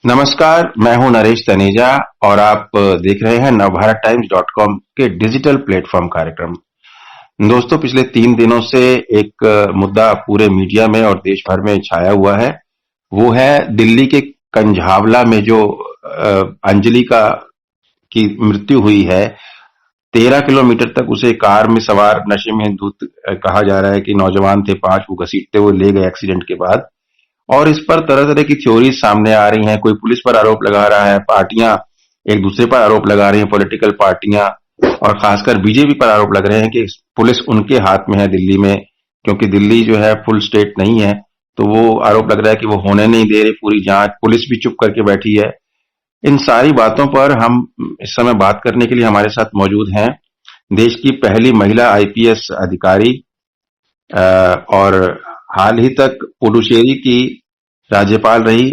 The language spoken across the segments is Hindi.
नमस्कार, मैं हूं नरेश तनेजा और आप देख रहे हैं नवभारत टाइम्स .com के डिजिटल प्लेटफॉर्म कार्यक्रम। दोस्तों, पिछले 3 दिनों से एक मुद्दा पूरे मीडिया में और देश भर में छाया हुआ है। वो है दिल्ली के कंझावला में जो अंजलि का की मृत्यु हुई है। 13 किलोमीटर तक उसे कार में सवार नशे में धुत कहा जा रहा है कि नौजवान थे 5, वो घसीटते हुए ले गए एक्सीडेंट के बाद। और इस पर तरह तरह की थ्योरीज सामने आ रही हैं। कोई पुलिस पर आरोप लगा रहा है, पार्टियां एक दूसरे पर आरोप लगा रही हैं, पॉलिटिकल पार्टियां, और खासकर बीजेपी पर आरोप लग रहे हैं कि पुलिस उनके हाथ में है दिल्ली में, क्योंकि दिल्ली जो है फुल स्टेट नहीं है। तो वो आरोप लग रहा है कि वो होने नहीं दे रही पूरी जांच, पुलिस भी चुप करके बैठी है। इन सारी बातों पर हम इस समय बात करने के लिए हमारे साथ मौजूद हैं देश की पहली महिला आईपीएस अधिकारी और हाल ही तक पुडुचेरी की राज्यपाल रही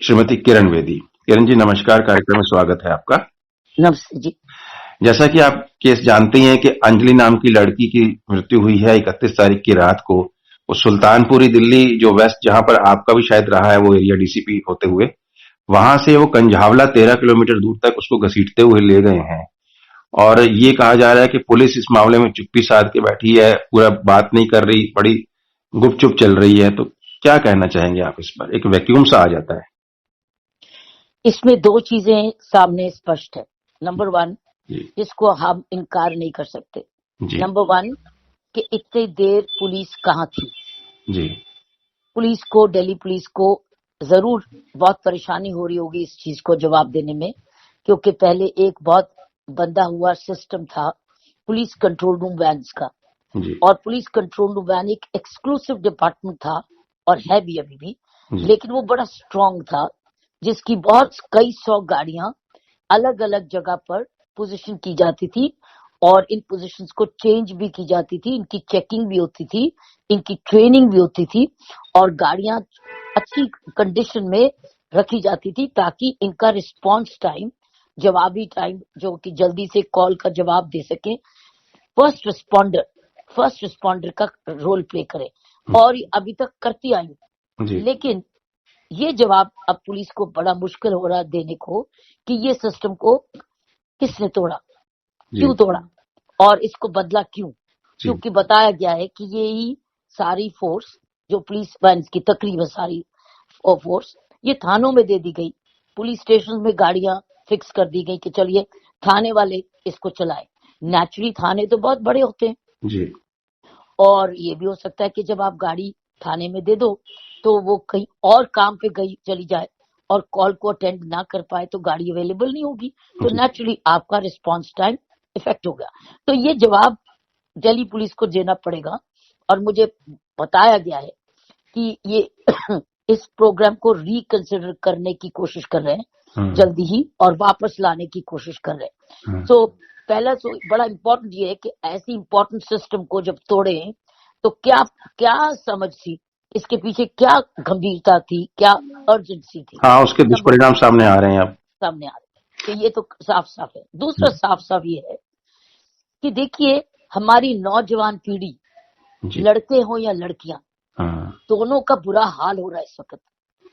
श्रीमती किरण बेदी। किरण जी नमस्कार, कार्यक्रम में स्वागत है आपका। नमस्ते जी। जैसा कि आप केस जानते हैं कि अंजलि नाम की लड़की की मृत्यु हुई है 31 तारीख की रात को। वो सुल्तानपुरी दिल्ली, जो वेस्ट, जहां पर आपका भी शायद रहा है वो एरिया डीसीपी होते हुए, वहां से वो कंझावला 13 किलोमीटर दूर तक उसको घसीटते हुए ले गए हैं। और ये कहा जा रहा है कि पुलिस इस मामले में चुप्पी साध के बैठी है, पूरा बात नहीं कर रही, बड़ी गुपचुप चल रही है। तो क्या कहना चाहेंगे आप इस पर? एक वैक्यूम सा आ जाता है। इसमें दो चीजें सामने स्पष्ट है। नंबर वन, जी जिसको हम इनकार नहीं कर सकते। जी नंबर वन, कि इतनी देर पुलिस कहाँ थी। जी पुलिस को, दिल्ली पुलिस को जरूर बहुत परेशानी हो रही होगी इस चीज को जवाब देने में, क्योंकि पहले एक बहुत बंधा हुआ सिस्टम था पुलिस कंट्रोल रूम वैन्स का। जी और पुलिस कंट्रोल रूम वैन एक एक्सक्लूसिव डिपार्टमेंट था और है भी अभी भी, जी लेकिन वो बड़ा स्ट्रांग था, जिसकी बहुत कई 100 गाड़ियां अलग अलग जगह पर पोजीशन की जाती थी और इन पोजीशंस को चेंज भी की जाती थी, इनकी चेकिंग भी होती थी, इनकी ट्रेनिंग भी होती थी और गाड़ियां अच्छी कंडीशन में रखी जाती थी ताकि इनका रिस्पांस टाइम, जवाबी टाइम, जो कि जल्दी से कॉल का जवाब दे सके, फर्स्ट रिस्पॉन्डर का रोल प्ले करे। और अभी तक करती आई। जी लेकिन ये जवाब अब पुलिस को बड़ा मुश्किल हो रहा देने को कि ये सिस्टम को किसने तोड़ा, क्यों तोड़ा और इसको बदला क्यों। जी क्योंकि बताया गया है कि ये ही सारी फोर्स, जो पुलिस वैन की तकरीबन सारी फोर्स, ये थानों में दे दी गई, पुलिस स्टेशन में गाड़ियां फिक्स कर दी गई कि चलिए थाने वाले इसको चलाए। नेचुरली थाने तो बहुत बड़े होते हैं जी और ये भी हो सकता है कि जब आप गाड़ी थाने में दे दो तो वो कहीं और काम पे गई चली जाए और कॉल को अटेंड ना कर पाए तो गाड़ी अवेलेबल नहीं होगी, तो नेचुरली आपका रिस्पांस टाइम इफेक्ट हो गया। तो ये जवाब दिल्ली पुलिस को देना पड़ेगा और मुझे बताया गया है कि ये इस प्रोग्राम को रिकंसिडर करने की कोशिश कर रहे हैं जल्दी ही और वापस लाने की कोशिश कर रहे हैं। तो पहला तो बड़ा इम्पोर्टेंट ये है कि ऐसी इम्पोर्टेंट सिस्टम को जब तोड़े तो क्या क्या समझ थी इसके पीछे, क्या गंभीरता थी, क्या अर्जेंसी थी। हाँ, उसके दुष्परिणाम सामने आ रहे हैं अब। सामने आ रहे हैं, तो ये तो साफ साफ है। दूसरा साफ साफ ये है कि देखिए, हमारी नौजवान पीढ़ी, लड़के हो या लड़कियां, दोनों का बुरा हाल हो रहा है इस वक्त।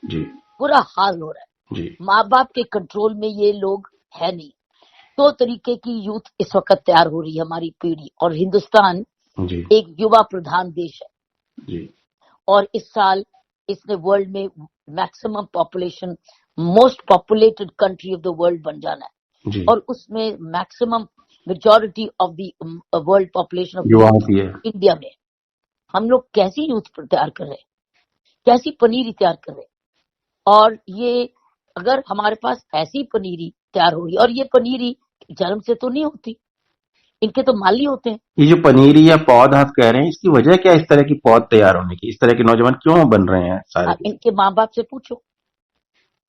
जी बुरा हाल हो रहा है जी। माँ बाप के कंट्रोल में ये लोग है नहीं। दो तरीके की यूथ इस वक्त तैयार हो रही है हमारी पीढ़ी, और हिंदुस्तान जी एक युवा प्रधान देश है जी और इस साल इसने वर्ल्ड में maximum population, most populated country of the world बन जाना है जी और उसमें maximum majority of the world population of India में। हम लोग कैसी यूथ तैयार कर रहे हैं, कैसी पनीरी तैयार कर रहे हैं। और ये अगर हमारे पास ऐसी पनीरी तैयार होगी, और ये पनीरी जन्म से तो नहीं होती, इनके तो माली होते हैं। ये जो पनीरी या पौध आप कह रहे हैं, इसकी वजह क्या, इस तरह की पौध तैयार होने की, इस तरह के नौजवान क्यों बन रहे हैं सारे? इनके माँ बाप से पूछो,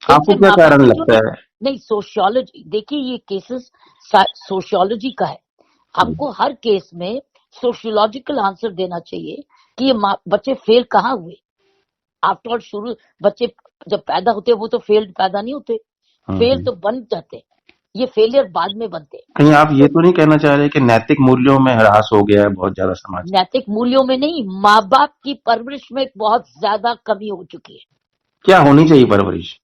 आपको क्या कारण लगता है? नहीं, सोशियोलॉजी देखिए, ये केसेस सोशियोलॉजी का है। हमको हर केस में सोशियोलॉजिकल आंसर देना चाहिए कि ये बच्चे फेल कहाँ हुए। आफ्टर ऑल शुरू बच्चे जब पैदा होते हैं वो तो फेल्ड पैदा नहीं होते, फेल तो बन जाते, ये फेलियर बाद में बनते। कहीं आप ये तो नहीं कहना चाह रहे कि नैतिक मूल्यों में ह्रास हो गया है बहुत ज्यादा समाज? नैतिक मूल्यों में नहीं, माँ बाप की परवरिश में बहुत ज्यादा कमी हो चुकी है। क्या होनी चाहिए परवरिश?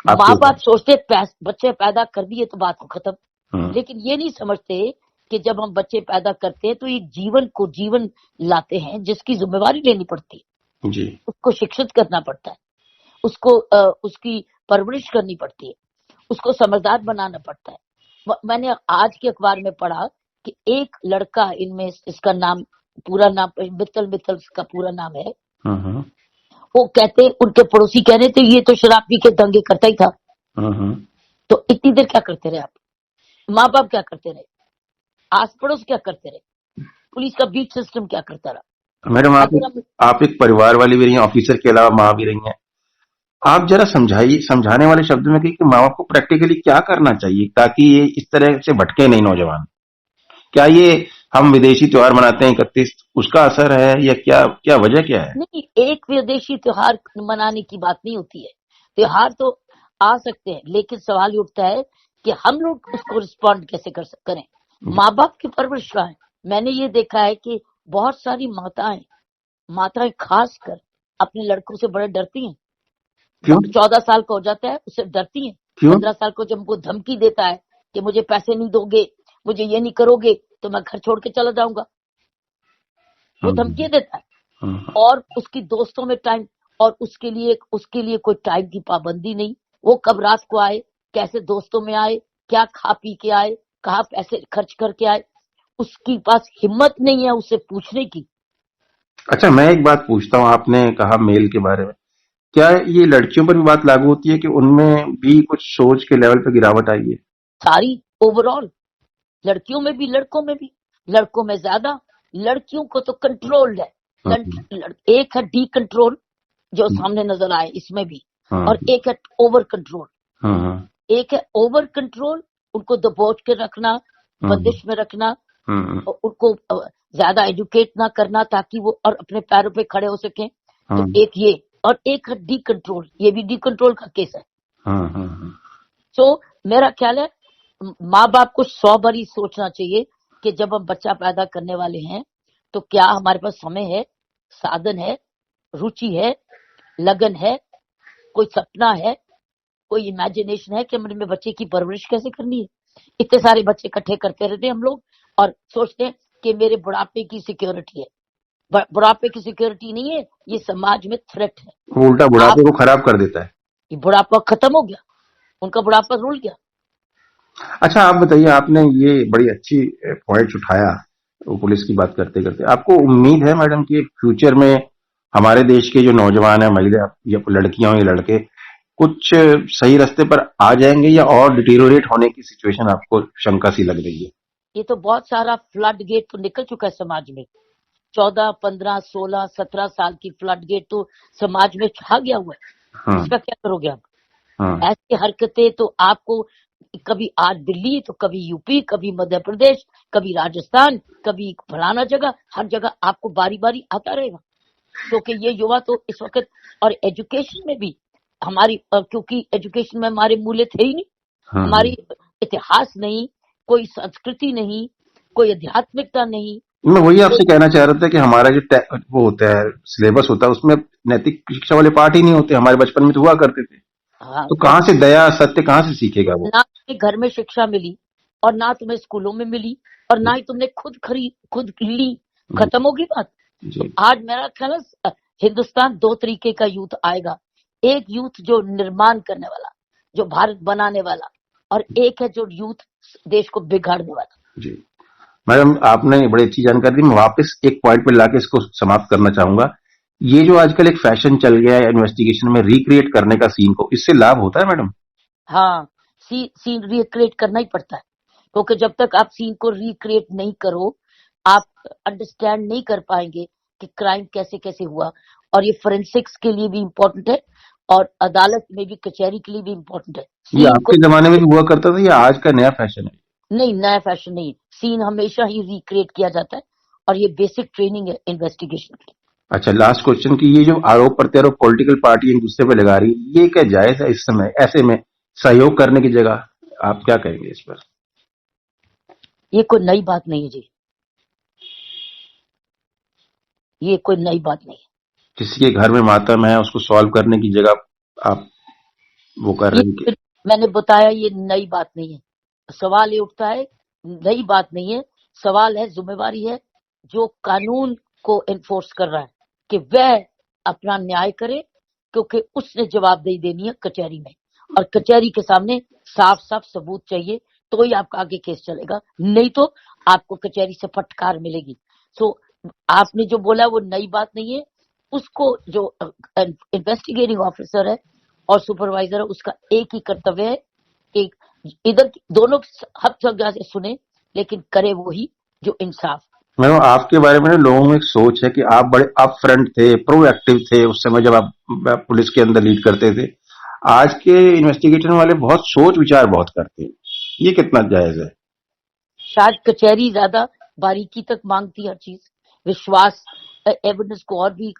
आपके माँ ऊपर। बाप सोचते बच्चे पैदा कर दिए तो बात को खत्म, हम्म, लेकिन ये नहीं समझते कि जब हम बच्चे पैदा करते हैं तो एक जीवन लाते हैं जिसकी जिम्मेवारी लेनी पड़ती है, जी। उसको शिक्षित करना पड़ता है, उसको उसकी परवरिश करनी पड़ती है, उसको समझदार बनाना पड़ता है। मैंने आज के अखबार में पढ़ा कि एक लड़का, इनमें इसका नाम, पूरा नाम मित्तल मित्तल का पूरा नाम है, हम्म, वो कहते, उनके पड़ोसी कह रहे थे ये तो शराब पी के दंगे करता ही था। हम्म। तो इतनी देर क्या करते रहे आप? माँ बाप क्या करते रहे? आस पड़ोस क्या करते रहे? पुलिस का बीट सिस्टम क्या करता रहा? मैडम, अगर हम आप एक परिवार वाली भी रही हैं, ऑफिसर के अलावा माँ भी रही हैं। आप जरा समझाइए, समझाने वाले शब्दों में कि माँ बाप को प्रैक्टिकली क्या करना चाहिए ताकि ये इस तरह से भटके नहीं नौजवान। क्या ये हम विदेशी त्योहार मनाते हैं 31, उसका असर है, या क्या क्या वजह क्या है? नहीं, एक विदेशी त्योहार मनाने की बात नहीं होती है। त्योहार तो आ सकते हैं, लेकिन सवाल ये उठता है कि हम लोग उसको रिस्पॉन्ड कैसे करें। जी। माँ बाप की परवरिश कहाँ है? मैंने ये देखा है कि बहुत सारी माताएं खासकर अपने लड़कों से बड़े डरती हैं। क्यों? 14 साल का हो जाता है उससे डरती हैं। क्यों? 15 साल को जब वो धमकी देता है कि मुझे पैसे नहीं दोगे, मुझे ये नहीं करोगे, तो मैं घर छोड़ के चला जाऊंगा, वो धमकी हम्म, देता है। हम्म, और उसकी दोस्तों में टाइम, और उसके लिए कोई टाइम की पाबंदी नहीं। वो कब रात को आए, कैसे दोस्तों में आए, क्या खा पी के आए, कहाँ पैसे खर्च करके आए, उसकी पास हिम्मत नहीं है उससे पूछने की। अच्छा, मैं एक बात पूछता हूँ, आपने कहा मेल के बारे में, क्या ये लड़कियों पर भी बात लागू होती है कि उनमें भी कुछ सोच के लेवल पे गिरावट आई है? सारी ओवरऑल, लड़कियों में भी लड़कों में भी, लड़कों में ज्यादा। लड़कियों को तो कंट्रोल्ड है। हम्म, एक है डी कंट्रोल जो हम्म, सामने नजर आए इसमें भी, हम्म, और एक है ओवर कंट्रोल। हम्म, एक है ओवर कंट्रोल, उनको दबोच के रखना, हम्म, बंदिश में रखना, हम्म, और उनको ज्यादा एजुकेट ना करना ताकि वो और अपने पैरों पे खड़े हो सके। तो हम्म, एक ये, और एक है डी कंट्रोल, ये भी डी कंट्रोल का केस है। हम्म, हम्म, तो मेरा ख्याल है माँ बाप को 100 बारी सोचना चाहिए कि जब हम बच्चा पैदा करने वाले हैं तो क्या हमारे पास समय है, साधन है, रुचि है, लगन है, कोई सपना है, कोई इमेजिनेशन है कि हमने बच्चे की परवरिश कैसे करनी है। इतने सारे बच्चे इकट्ठे करते रहते हैं हम लोग और सोचते हैं कि मेरे बुढ़ापे की सिक्योरिटी है। बुढ़ापे की सिक्योरिटी नहीं है, ये समाज में थ्रेट है। वो उल्टा आप, बुढ़ापे को खराब कर देता है। ये बुढ़ापा खत्म हो गया, उनका बुढ़ापा रुल गया। अच्छा, आप बताइए, आपने ये बड़ी अच्छी पॉइंट उठाया वो पुलिस की बात करते करते। आपको उम्मीद है मैडम कि फ्यूचर में हमारे देश के जो नौजवान है, महिला या लड़कियां हो या लड़के, कुछ सही रास्ते पर आ जाएंगे, या और डिटेरियोरेट होने की सिचुएशन आपको शंका सी लग रही है? ये तो बहुत सारा फ्लड गेट तो निकल चुका है समाज में। 14, 15, 16, 17 साल की फ्लड गेट तो समाज में छा गया हुआ है। हम्म, इसका क्या करोगे आप? हम्म, ऐसी हरकतें तो आपको कभी आज दिल्ली तो कभी यूपी, कभी मध्य प्रदेश, कभी राजस्थान, कभी फलाना जगह, हर जगह आपको बारी बारी आता रहेगा। क्योंकि ये युवा तो इस वक्त, और एजुकेशन में भी हमारी, क्योंकि एजुकेशन में हमारे मूल्य थे ही नहीं, हम्म। हमारी इतिहास नहीं, कोई संस्कृति नहीं, कोई आध्यात्मिकता नहीं, मैं वही कोई, आपसे कहना चाह रहा था कि हमारा जो वो होता है, सिलेबस होता है, उसमें नैतिक शिक्षा वाले पाठ ही नहीं होते। हमारे बचपन में तो हुआ करते थे। हाँ, तो कहाँ से दया सत्य कहाँ से सीखेगा वो? ना तुम्हें घर में शिक्षा मिली, और ना तुम्हें स्कूलों में मिली, और ना ही तुमने खुद ली। जी। खत्म होगी बात। तो जी। आज मेरा ख्याल है हिंदुस्तान दो तरीके का यूथ आएगा। एक यूथ जो निर्माण करने वाला, जो भारत बनाने वाला, और एक है जो यूथ देश को बिगाड़ने वाला। जी। मैडम, आपने बड़ी अच्छी जानकारी दी। मैं वापस एक पॉइंट पे लाके इसको समाप्त करना चाहूंगा। ये जो आजकल एक फैशन चल गया है इन्वेस्टिगेशन में रिक्रिएट करने का सीन को, इससे लाभ होता है मैडम? हाँ, सीन रिक्रिएट करना ही पड़ता है, क्योंकि जब तक आप सीन को रिक्रिएट नहीं करो, आप अंडरस्टैंड नहीं कर पाएंगे कि क्राइम कैसे कैसे हुआ। और ये फोरेंसिक्स के लिए भी इम्पोर्टेंट है, और अदालत में भी, कचहरी के लिए भी इम्पोर्टेंट है। ये सीन को आपके जमाने में भी हुआ करता था या आज का नया फैशन है? नहीं, नया फैशन नहीं, सीन हमेशा ही रिक्रिएट किया जाता है, और ये बेसिक ट्रेनिंग है इन्वेस्टिगेशन की। अच्छा, लास्ट क्वेश्चन की, ये जो आरोप प्रत्यारोप पॉलिटिकल पार्टी एक दूसरे पे लगा रही है, ये क्या जायज है इस समय ऐसे में सहयोग करने की जगह? आप क्या कहेंगे इस पर? ये कोई नई बात नहीं है जी, ये कोई नई बात नहीं है। किसी के घर में मातम है, उसको सॉल्व करने की जगह आप वो कर ये रहे हैं कि मैंने बताया ये नई बात नहीं है। सवाल ये उठता है, नई बात नहीं है, सवाल है, जिम्मेवारी है जो कानून को एनफोर्स कर रहा है कि वह अपना न्याय करे, क्योंकि उसने जवाबदेही देनी है कचहरी में, और कचहरी के सामने साफ साफ सबूत चाहिए, तो ही आपका आगे केस चलेगा, नहीं तो आपको कचहरी से फटकार मिलेगी। सो आपने जो बोला वो नई बात नहीं है। उसको जो इन्वेस्टिगेटिंग ऑफिसर है और सुपरवाइजर है, उसका एक ही कर्तव्य है कि इधर दोनों हर जगह से सुने, लेकिन करे वही जो इंसाफ। मैडम आपके बारे में ना लोगों में एक सोच है कि आप बड़े अप फ्रंट थे, प्रोएक्टिव थे उस समय जब आप पुलिस के अंदर लीड करते थे। आज के इन्वेस्टिगेशन वाले बहुत सोच विचार बहुत करते हैं, ये कितना जायज है? शायद कचहरी ज्यादा बारीकी तक मांगती है हर चीज, विश्वास, एविडेंस को और भी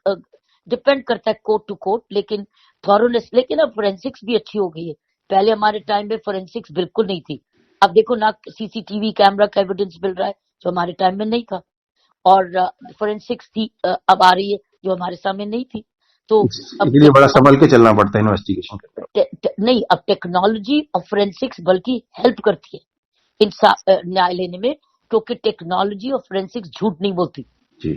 डिपेंड करता है कोर्ट टू कोर्ट, लेकिन थॉरोनेस। लेकिन अब फोरेंसिक्स भी अच्छी हो गई है। पहले हमारे टाइम में फोरेंसिक्स बिल्कुल नहीं थी। अब देखो ना, सीसीटीवी कैमरा का एविडेंस मिल रहा है जो हमारे टाइम में नहीं था, और फोरेंसिक्स थी अब आ रही है जो हमारे सामने नहीं थी। तो अब इसलिए बड़ा संभल के चलना पड़ता है इन्वेस्टिगेशन के तरफ। नहीं, अब टेक्नोलॉजी और फोरेंसिक्स बल्कि हेल्प करती है इंसाफ न्याय लेने में, क्योंकि टेक्नोलॉजी और फोरेंसिक्स झूठ नहीं बोलती। जी,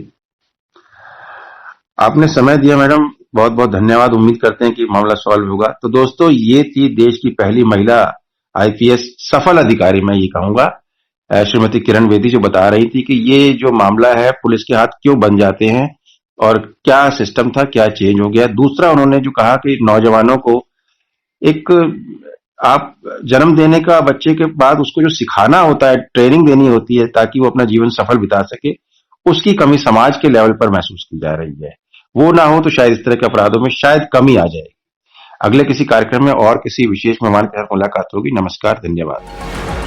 आपने समय दिया मैडम, बहुत बहुत धन्यवाद। उम्मीद करते हैं कि मामला सॉल्व होगा। तो दोस्तों, ये थी देश की पहली महिला आईपीएस सफल अधिकारी, मैं ये कहूंगा, श्रीमती किरण बेदी, जो बता रही थी कि ये जो मामला है पुलिस के हाथ क्यों बन जाते हैं और क्या सिस्टम था, क्या चेंज हो गया। दूसरा, उन्होंने जो कहा कि नौजवानों को एक, आप जन्म देने का बच्चे के बाद उसको जो सिखाना होता है, ट्रेनिंग देनी होती है ताकि वो अपना जीवन सफल बिता सके, उसकी कमी समाज के लेवल पर महसूस की जा रही है। वो ना हो तो शायद इस तरह के अपराधों में शायद कमी आ जाए। अगले किसी कार्यक्रम में और किसी विशेष मेहमान के साथ मुलाकात होगी। नमस्कार, धन्यवाद।